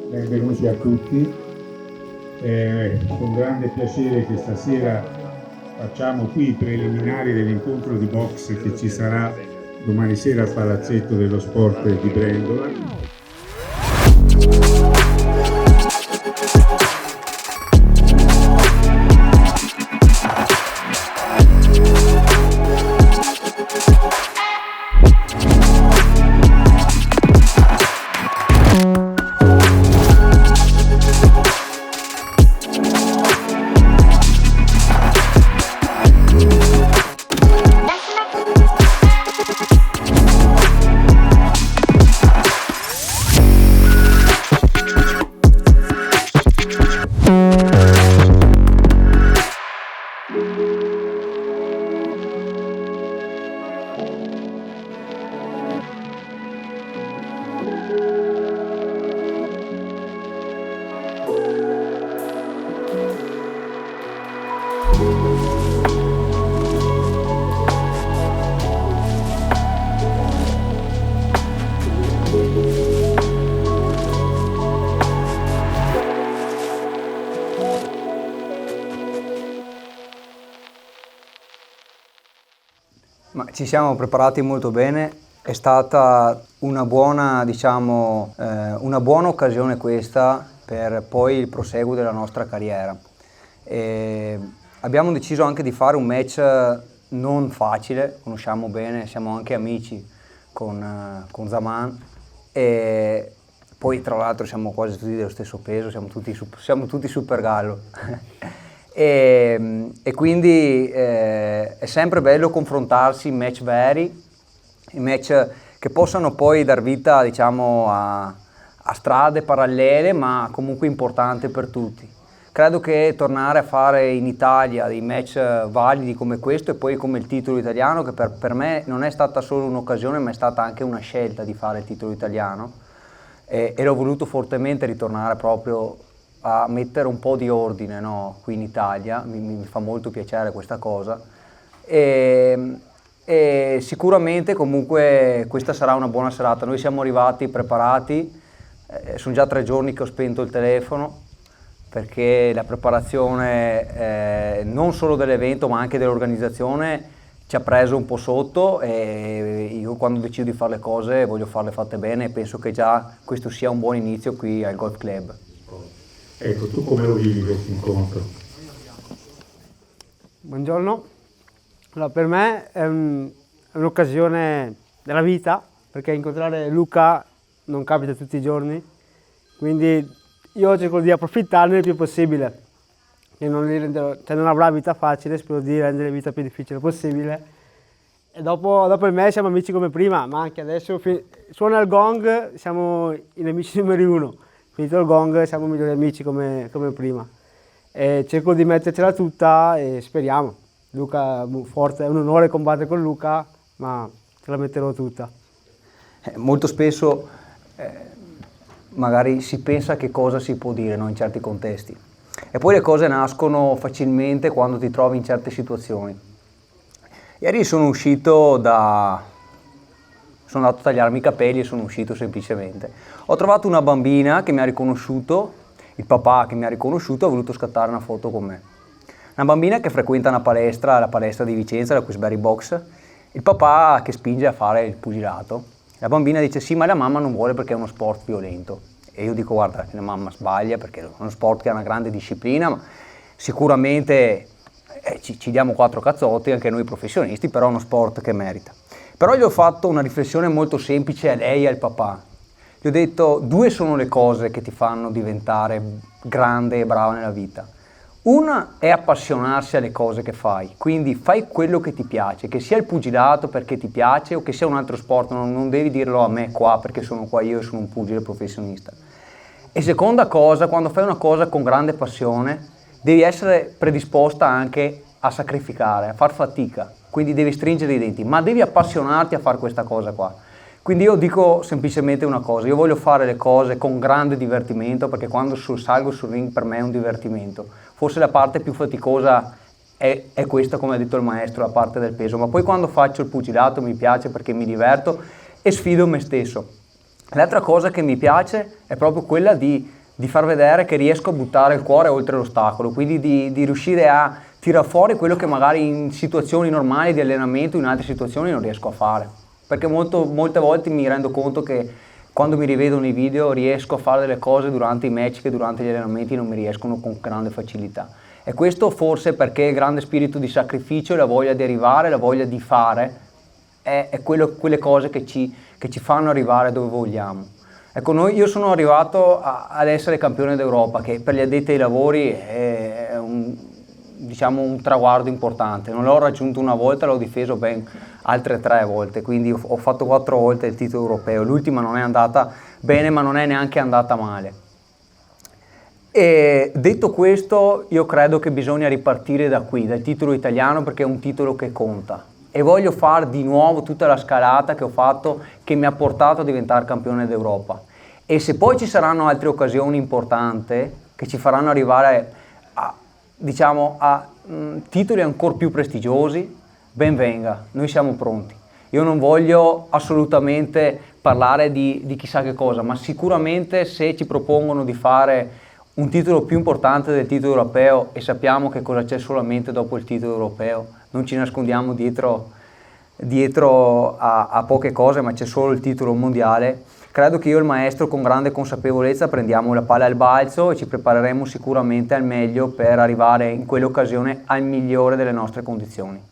Benvenuti a tutti. È con grande piacere che stasera facciamo qui i preliminari dell'incontro di box che ci sarà domani sera al Palazzetto dello Sport di Brendola. Ci siamo preparati molto bene, è stata una buona, una buona occasione questa per poi il proseguo della nostra carriera. Abbiamo deciso anche di fare un match non facile, conosciamo bene, siamo anche amici con Zaman e poi tra l'altro siamo quasi tutti dello stesso peso, siamo tutti super gallo. E quindi è sempre bello confrontarsi in match veri, in match che possano poi dar vita a strade parallele ma comunque importanti per tutti. Credo che tornare a fare in Italia dei match validi come questo e poi come il titolo italiano, che per me non è stata solo un'occasione ma è stata anche una scelta di fare il titolo italiano e l'ho voluto fortemente ritornare proprio a mettere un po' di ordine, no, qui in Italia, mi fa molto piacere questa cosa e sicuramente comunque questa sarà una buona serata. Noi siamo arrivati preparati, sono già 3 giorni che ho spento il telefono perché la preparazione non solo dell'evento ma anche dell'organizzazione ci ha preso un po' sotto e io quando decido di fare le cose voglio farle fatte bene e penso che già questo sia un buon inizio qui al Golf Club. Ecco, tu come lo vivi questo incontro? Buongiorno, allora, per me è un'occasione della vita perché incontrare Luca non capita tutti i giorni, quindi io cerco di approfittarne il più possibile e non avrà vita facile, spero di rendere la vita più difficile possibile e dopo il match siamo amici come prima, ma anche adesso suona il gong, siamo i nemici numeri 1. Finito il gong siamo migliori amici come prima e cerco di mettercela tutta e speriamo. Luca forte, è un onore combattere con Luca, ma ce la metterò tutta. Molto spesso magari si pensa che cosa si può dire, no, in certi contesti e poi le cose nascono facilmente quando ti trovi in certe situazioni. Ieri sono andato a tagliarmi i capelli e sono uscito semplicemente. Ho trovato una bambina che mi ha riconosciuto, il papà che mi ha riconosciuto ha voluto scattare una foto con me. Una bambina che frequenta la palestra di Vicenza, la Queensberry Box, il papà che spinge a fare il pugilato. La bambina dice sì, ma la mamma non vuole perché è uno sport violento. E io dico guarda, la mamma sbaglia perché è uno sport che ha una grande disciplina, ma sicuramente ci diamo 4 cazzotti anche noi professionisti, però è uno sport che merita. Però gli ho fatto una riflessione molto semplice a lei e al papà. Gli ho detto 2 sono le cose che ti fanno diventare grande e bravo nella vita. Una è appassionarsi alle cose che fai, quindi fai quello che ti piace, che sia il pugilato perché ti piace o che sia un altro sport, non devi dirlo a me qua perché sono qua io e sono un pugile professionista. E seconda cosa, quando fai una cosa con grande passione, devi essere predisposta anche a sacrificare, a far fatica, quindi devi stringere i denti, ma devi appassionarti a fare questa cosa qua. Quindi io dico semplicemente una cosa, io voglio fare le cose con grande divertimento perché quando salgo sul ring per me è un divertimento. Forse la parte più faticosa è questa, come ha detto il maestro, la parte del peso, ma poi quando faccio il pugilato mi piace perché mi diverto e sfido me stesso. L'altra cosa che mi piace è proprio quella di di far vedere che riesco a buttare il cuore oltre l'ostacolo, quindi di riuscire a tirar fuori quello che magari in situazioni normali di allenamento, in altre situazioni non riesco a fare. Perché molte volte mi rendo conto che quando mi rivedo nei video riesco a fare delle cose durante i match che durante gli allenamenti non mi riescono con grande facilità. E questo forse perché il grande spirito di sacrificio, la voglia di arrivare, la voglia di fare, è quelle cose che ci fanno arrivare dove vogliamo. Ecco, io sono arrivato ad essere campione d'Europa, che per gli addetti ai lavori è un traguardo importante. Non l'ho raggiunto una volta, l'ho difeso ben altre 3 volte, quindi ho fatto 4 volte il titolo europeo. L'ultima non è andata bene, ma non è neanche andata male. E detto questo, io credo che bisogna ripartire da qui, dal titolo italiano, perché è un titolo che conta. E voglio fare di nuovo tutta la scalata che ho fatto, che mi ha portato a diventare campione d'Europa. E se poi ci saranno altre occasioni importanti che ci faranno arrivare a titoli ancora più prestigiosi, ben venga, noi siamo pronti. Io non voglio assolutamente parlare di chissà che cosa, ma sicuramente se ci propongono di fare un titolo più importante del titolo europeo, e sappiamo che cosa c'è solamente dopo il titolo europeo, non ci nascondiamo dietro a poche cose, ma c'è solo il titolo mondiale. Credo che io e il maestro con grande consapevolezza prendiamo la palla al balzo e ci prepareremo sicuramente al meglio per arrivare in quell'occasione al migliore delle nostre condizioni.